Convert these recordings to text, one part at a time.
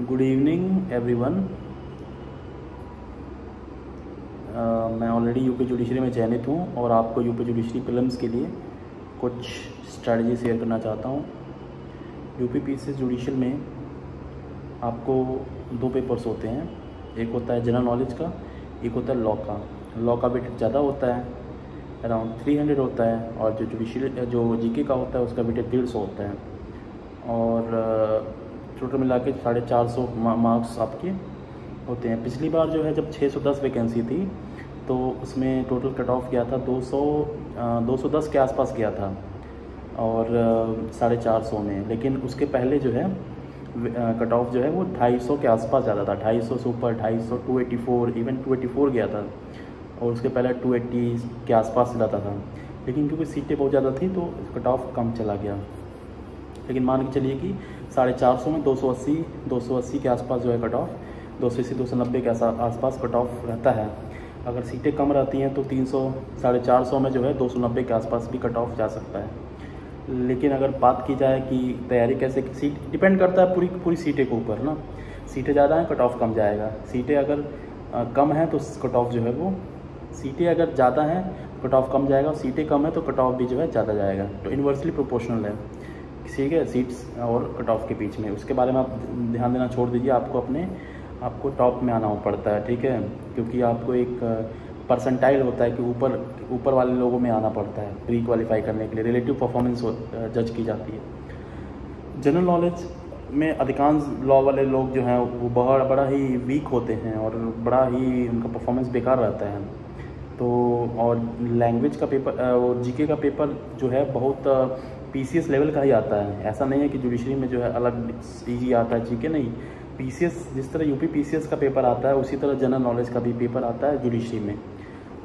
Good evening everyone. मैं already UP judiciary में चयनित हूँ और आपको यूपी जुडिशरी प्रीलिम्स के लिए कुछ स्ट्रैटेजी शेयर करना चाहता हूँ। यूपी पीसीएस जुडिशल में आपको दो पेपर्स होते हैं, एक होता है जनरल नॉलेज का, एक होता है लॉ का वेटेज ज़्यादा होता है, अराउंड 300 होता है, और जो जीके का होता है उसका वेटेज 150 होता है, और टोटल मिला के 450 मार्क्स आपके होते हैं। पिछली बार जो है जब 610 वैकेंसी थी तो उसमें टोटल कट ऑफ गया था 210 के आसपास गया था और 450 में, लेकिन उसके पहले जो है कट ऑफ जो है वो 250 के आसपास ज़्यादा था, 250 से ऊपर, 250, 284, इवन 284 गया था, और उसके पहले 280 के आसपास जाता था। लेकिन क्योंकि सीटें बहुत ज़्यादा थी तो कट ऑफ कम चला गया। लेकिन मान के चलिए कि 450 में 280 के आसपास जो है कट ऑफ, 280 290 के आसपास कट ऑफ रहता है। अगर सीटें कम रहती हैं तो 300 450 में जो है 290 के आसपास भी कट ऑफ जा सकता है। लेकिन अगर बात की जाए कि तैयारी कैसे, सीट डिपेंड करता है पूरी सीटें के ऊपर ना। सीटें ज़्यादा हैं कट ऑफ कम जाएगा, सीटें अगर कम हैं तो कट ऑफ जो है वो, सीटें अगर ज़्यादा हैं कट ऑफ कम जाएगा, सीटें कम है तो कट ऑफ भी जो है ज़्यादा जाएगा। तो इन्वर्सली प्रोपोर्शनल है, ठीक है, सीट्स और कट ऑफ के बीच में। उसके बारे में आप ध्यान देना छोड़ दीजिए, आपको टॉप में आना पड़ता है, ठीक है, क्योंकि आपको एक परसेंटाइल होता है कि ऊपर वाले लोगों में आना पड़ता है प्री क्वालिफाई करने के लिए। रिलेटिव परफॉर्मेंस जज की जाती है। जनरल नॉलेज में अधिकांश लॉ वाले लोग जो हैं वो बड़ा ही वीक होते हैं और बड़ा ही उनका परफॉर्मेंस बेकार रहता है। तो और लैंग्वेज का पेपर और जीके का पेपर जो है बहुत पीसीएस लेवल का ही आता है। ऐसा नहीं है कि जुडिशरी में जो है अलग ईजी आता है जीके, नहीं। पीसीएस जिस तरह यूपी पीसीएस का पेपर आता है उसी तरह जनरल नॉलेज का भी पेपर आता है जुडिशरी में।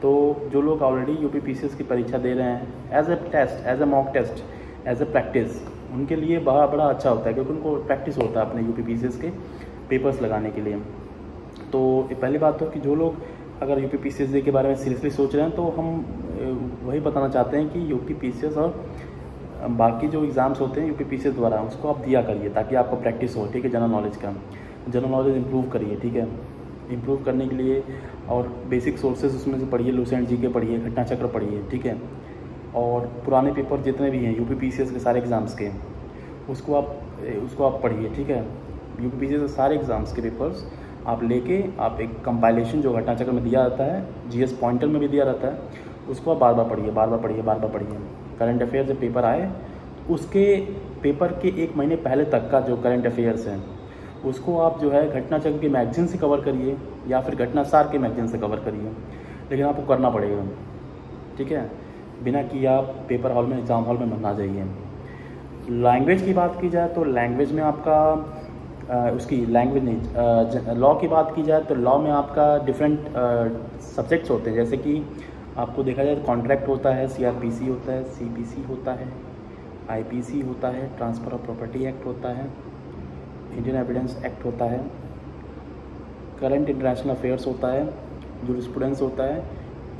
तो जो लोग ऑलरेडी यूपी पीसीएस की परीक्षा दे रहे हैं as a test, as a mock test, as a practice, उनके लिए बड़ा अच्छा होता है, क्योंकि उनको प्रैक्टिस होता है अपने यूपी पीसीएस के पेपर्स लगाने के लिए। तो पहली बात तो कि जो लोग अगर यूपी पीसीएस के बारे में सीरियसली सोच रहे हैं तो हम वही बताना चाहते हैं कि यूपी पीसीएस और बाकी जो एग्ज़ाम्स होते हैं यूपी पीसीएस द्वारा उसको आप दिया करिए ताकि आपको प्रैक्टिस हो, ठीक है। जनरल नॉलेज इंप्रूव करिए, ठीक है। इंप्रूव करने के लिए और बेसिक सोर्सेज उसमें से पढ़िए, लूसेंट जीके पढ़िए, घटना चक्र पढ़िए, ठीक है। और पुराने पेपर जितने भी हैं यूपी पीसीएस के सारे एग्ज़ाम्स के उसको आप पढ़िए, ठीक है। यूपी पीसीएस के सारे एग्ज़ाम्स के पेपर्स आप लेके आप एक कंपाइलेशन जो घटना चक्र में दिया जाता है, जीएस पॉइंटर में भी दिया रहता है, उसको आप बार बार पढ़िए। करंट अफेयर जब पेपर आए उसके पेपर के 1 महीने पहले तक का जो करंट अफेयर्स हैं उसको आप जो है घटना चक्र के मैगजीन से कवर करिए या फिर घटनासार के मैगजीन से कवर करिए, लेकिन आपको करना पड़ेगा, ठीक है, बिना कि आप पेपर हॉल में, एग्ज़ाम हॉल में ना जाइए। लैंग्वेज की बात की जाए तो लैंग्वेज में आपका लॉ की बात की जाए तो लॉ में आपका डिफरेंट सब्जेक्ट्स होते हैं। जैसे कि आपको देखा जाए तो कॉन्ट्रैक्ट होता है, सीआरपीसी होता है, सीपीसी होता है, आईपीसी होता है, ट्रांसफ़र ऑफ प्रॉपर्टी एक्ट होता है, इंडियन एविडेंस एक्ट होता है, करंट इंटरनेशनल अफेयर्स होता है, जूरिस्प्रूडेंस होता है,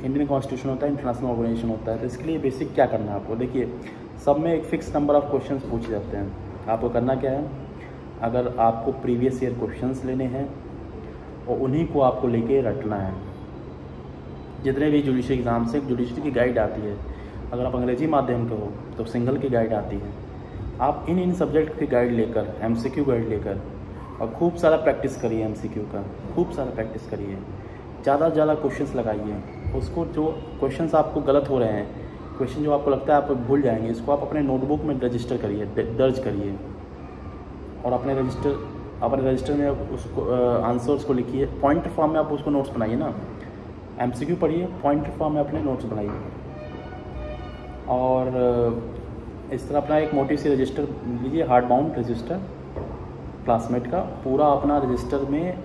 इंडियन कॉन्स्टिट्यूशन होता है, इंटरनेशनल ऑर्गेनाइजेशन होता है। तो इसके लिए बेसिक क्या करना है आपको, देखिए सब में एक फ़िक्स नंबर ऑफ़ क्वेश्चंस पूछे जाते हैं। आपको करना क्या है, अगर आपको प्रीवियस ईयर क्वेश्चंस लेने हैं और उन्हीं को आपको लेके रटना है। जितने भी जुडिशरी एग्ज़ाम से जुडिशरी की गाइड आती है, अगर आप अंग्रेजी माध्यम के हो तो सिंगल की गाइड आती है। आप इन सब्जेक्ट की गाइड लेकर, एमसीक्यू गाइड लेकर, और खूब सारा प्रैक्टिस करिए, एमसीक्यू का खूब सारा प्रैक्टिस करिए, ज़्यादा से ज़्यादा क्वेश्चंस लगाइए। उसको जो क्वेश्चंस आपको गलत हो रहे हैं, क्वेश्चन जो आपको लगता है आप भूल जाएंगे, इसको आप अपने नोटबुक में रजिस्टर करिए, दर्ज करिए, और अपने रजिस्टर में उसको आंसर्स को लिखिए। पॉइंट फॉर्म में आप उसको नोट्स बनाइए ना, एमसीक्यू पढ़िए, पॉइंट फॉर्म में अपने नोट्स बनाइए, और इस तरह अपना एक मोटी सी रजिस्टर लीजिए, हार्ड बाउंड रजिस्टर क्लासमेट का, पूरा अपना रजिस्टर में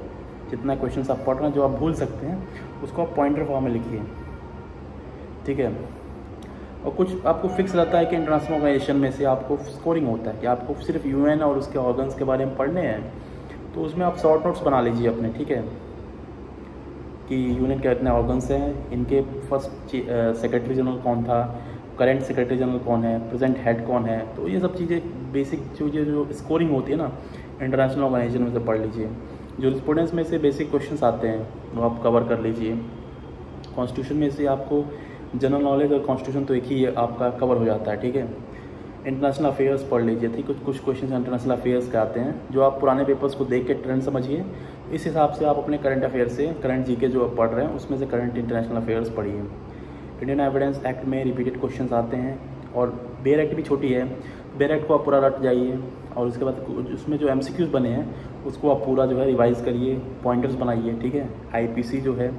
जितना क्वेश्चंस आप पढ़ रहे हैं जो आप भूल सकते हैं उसको आप पॉइंटर फॉर्म में लिखिए, ठीक है। और कुछ आपको फिक्स रहता है कि इंटरनेशनल ऑर्गेनाइजेशन में से आपको स्कोरिंग होता है कि आपको सिर्फ यूएन और उसके ऑर्गन्स के बारे में पढ़ने हैं, तो उसमें आप शॉर्ट नोट्स बना लीजिए अपने, ठीक है, कि यूनियन के इतने ऑर्गन्स हैं, इनके फर्स्ट सेक्रेटरी जनरल कौन था, करंट सेक्रेटरी जनरल कौन है, प्रेजेंट हेड कौन है। तो ये सब चीज़ें बेसिक चीज़ें जो स्कोरिंग होती है ना, इंटरनेशनल ऑर्गेनाइजेशन में से पढ़ लीजिए। जूरिस्प्रूडेंस में से बेसिक क्वेश्चंस आते हैं वो आप कवर कर लीजिए। कॉन्स्टिट्यूशन में से आपको जनरल नॉलेज और कॉन्स्टिट्यूशन तो एक ही आपका कवर हो जाता है, ठीक है। इंटरनेशनल अफेयर्स पढ़ लीजिए, ठीक। कुछ क्वेश्चन इंटरनेशनल अफेयर्स के आते हैं जो आप पुराने पेपर्स को देख के ट्रेंड समझिए, इस हिसाब से आप अपने करंट अफेयर से, करंट जीके जो आप पढ़ रहे हैं उसमें से करंट इंटरनेशनल अफेयर्स पढ़िए। इंडियन एविडेंस एक्ट में रिपीटेड क्वेश्चंस आते हैं और बेयर एक्ट भी छोटी है, बेयर एक्ट को आप पूरा रट जाइए और उसके बाद उसमें जो एमसीक्यूज बने हैं उसको आप पूरा जो है रिवाइज करिए, पॉइंटर्स बनाइए, ठीक है। आईपीसी जो है,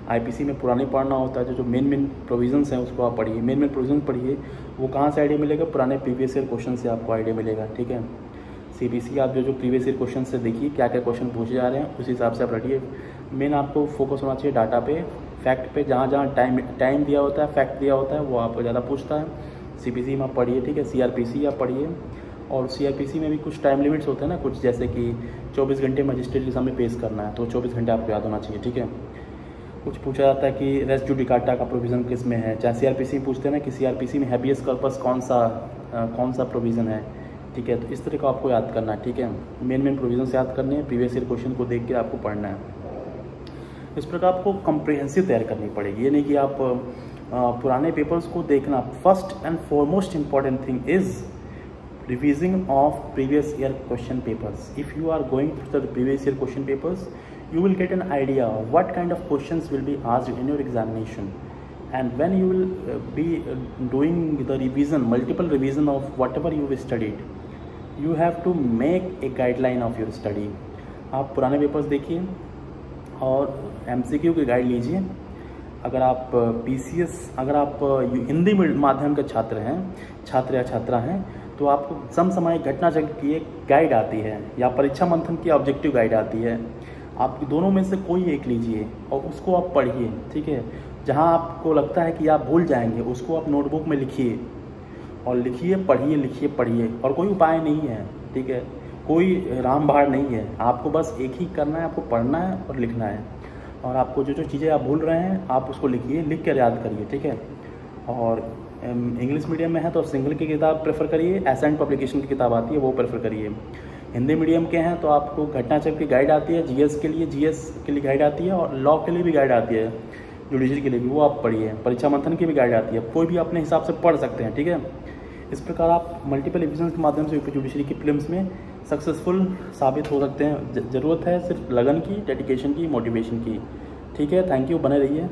आईपीसी में पुराने पढ़ना होता है, जो मेन प्रोविजंस हैं उसको आप पढ़िए, मेन प्रोविजंस पढ़िए। वो कहाँ से आइडिया मिलेगा? पुराने प्रीवियस ईयर क्वेश्चन से आपको आइडिया मिलेगा, ठीक है। सीबीसी आप जो प्रीवियस ईयर क्वेश्चन से देखिए क्या क्या क्वेश्चन पूछे जा रहे हैं, उस हिसाब से आप रटिए। मेन आपको फोकस होना चाहिए डाटा पे, फैक्ट पे। जहाँ जहाँ टाइम दिया होता है, फैक्ट दिया होता है, वो आपको ज़्यादा पूछता है। सीबीसी में आप पढ़िए, ठीक है। सीआरपीसी आप पढ़िए, और सीआरपीसी में भी कुछ टाइम लिमिट्स होते हैं ना, कुछ जैसे कि 24 घंटे मजिस्ट्रेट के सामने पेश करना है, तो 24 घंटे आपको याद होना चाहिए, ठीक है। कुछ पूछा जाता है कि रेस जुडिकाटा का प्रोविज़न किस में है, चाहे सीआरपीसी में पूछते हैं ना कि सीआरपीसी में हैबियस कॉर्पस कौन सा प्रोविज़न है, ठीक है। तो इस तरह का आपको याद करना है, ठीक है। मेन प्रोविजन याद करने हैं, प्रीवियस ईयर क्वेश्चन को देख के आपको पढ़ना है। इस प्रकार आपको कम्प्रिहेंसिव तैयार करनी पड़ेगी, ये नहीं कि आप पुराने पेपर्स को देखना। First and foremost important thing is revising of previous year question papers. If you are going through the previous year question papers, you will get an idea of what kind of questions will be asked in your examination, and when you will be doing the revision, multiple revision of whatever you have studied, you have to make a guideline of your study। आप पुराने papers देखिए और MCQ की guide लीजिए। अगर आप PCS, अगर आप हिंदी माध्यम के छात्र हैं, छात्र या छात्रा हैं, तो आपको समसामयिक घटना चक्र की एक गाइड आती है या परीक्षा मंथन की ऑब्जेक्टिव गाइड आती है। आप दोनों में से कोई एक लीजिए और उसको आप पढ़िए, ठीक है। जहां आपको लगता है कि आप भूल जाएंगे उसको आप नोटबुक में लिखिए और लिखिए, पढ़िए, लिखिए, पढ़िए। और कोई उपाय नहीं है, ठीक है, कोई रामबाण नहीं है, आपको बस एक ही करना है, आपको पढ़ना है और लिखना है। और आपको जो चीज़ें आप भूल रहे हैं आप उसको लिखिए, लिख कर याद करिए, ठीक है। और इंग्लिश मीडियम में है तो सिंगल की किताब प्रेफर करिए, एसेंट पब्लिकेशन की किताब आती है वो प्रेफर करिए। हिंदी मीडियम के हैं तो आपको घटना चक्र की गाइड आती है, जीएस के लिए गाइड आती है, और लॉ के लिए भी गाइड आती है, जुडिशरी के लिए भी, वो आप पढ़िए। परीक्षा मंथन की भी गाइड आती है, कोई भी अपने हिसाब से पढ़ सकते हैं, ठीक है। इस प्रकार आप मल्टीपल रिविजन के माध्यम से यूपी जुडिशरी की प्रीलिम्स में सक्सेसफुल साबित हो सकते हैं। ज़रूरत है सिर्फ लगन की, डेडिकेशन की, मोटिवेशन की, ठीक है। थैंक यू, बने रहिए।